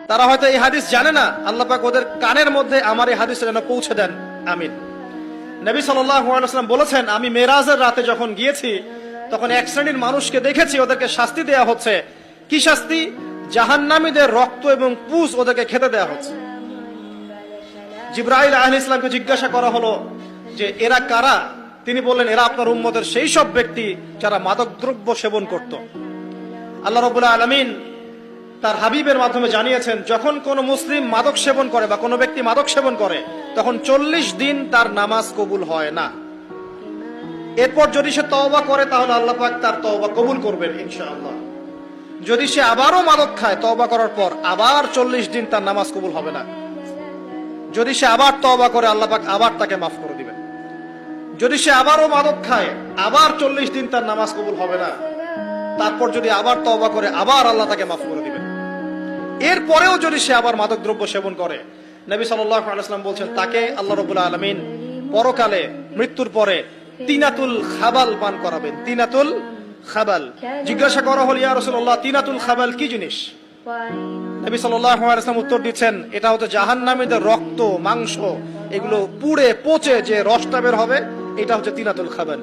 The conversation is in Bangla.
তারা হয়তো এই হাদিস জানে না, আল্লাহ পাক ওদের কানের মধ্যে আমার এই হাদিস যেন পৌঁছে দেন, আমিন। নবী সাল্লাল্লাহু আলাইহি ওয়াসাল্লাম বলেছেন, আমি মেরাজের রাতে যখন গিয়েছি তখন এক শ্রেণীর মানুষকে দেখেছি, ওদেরকে শাস্তি দেয়া হচ্ছে। কি শাস্তি? জাহান্নামীদের রক্ত এবং পুজ ওদেরকে খেতে দেয়া হচ্ছে। জিবরাইল আলাইহিস সালামকে জিজ্ঞাসা করা হলো যে এরা কারা? তিনি বললেন, এরা আপনার উম্মতের সেই সব ব্যক্তি যারা মাদকদ্রব্য সেবন করত। আল্লাহ রাব্বুল আলামিন তার হাবিবের মাধ্যমে জানিয়েছেন, যখন কোন মুসলিম মাদক সেবন করে বা কোনো ব্যক্তি মাদক সেবন করে তখন 40 দিন তার নামাজ কবুল হয় না। এরপর যদি সে তওবা করে তাহলে আল্লাহ পাক তার তওবা কবুল করবেন ইনশাআল্লাহ। যদি সে আবারও মাদক খায় তওবা করার পর, আবার 40 দিন তার নামাজ কবুল হবে না। যদি সে আবার তওবা করে আল্লাহ পাক আবার তাকে মাফ করে দিবেন। যদি সে আবারও মাদক খায় আবার 40 দিন তার নামাজ কবুল হবে না। তারপর যদি আবার তওবা করে আবার আল্লাহ তাকে মাফ করে দিবেন। এরপরেও যদি সে আবার মাদক দ্রব্য সেবন করে, নবী সাল্লাল্লাহু আলাইহি ওয়াসাল্লাম বলছেন তাকে আল্লাহ রাব্বুল আলামিন পরকালে মৃত্যুর পরে তিনাতুল খাবাল পান করাবেন। তিনাতুল খাবাল। জিজ্ঞাসা করা হল, ইয়া রাসূলুল্লাহ, তিনাতুল খাবাল কি জিনিস? নবী সাল্লাল্লাহু আলাইহি ওয়াসাল্লাম উত্তর দিচ্ছেন, এটা হচ্ছে জাহান্নামীদের রক্ত, মাংস, এগুলো পুড়ে পচে যে রসটা বের হবে, এটা হচ্ছে তিনাতুল খাবাল।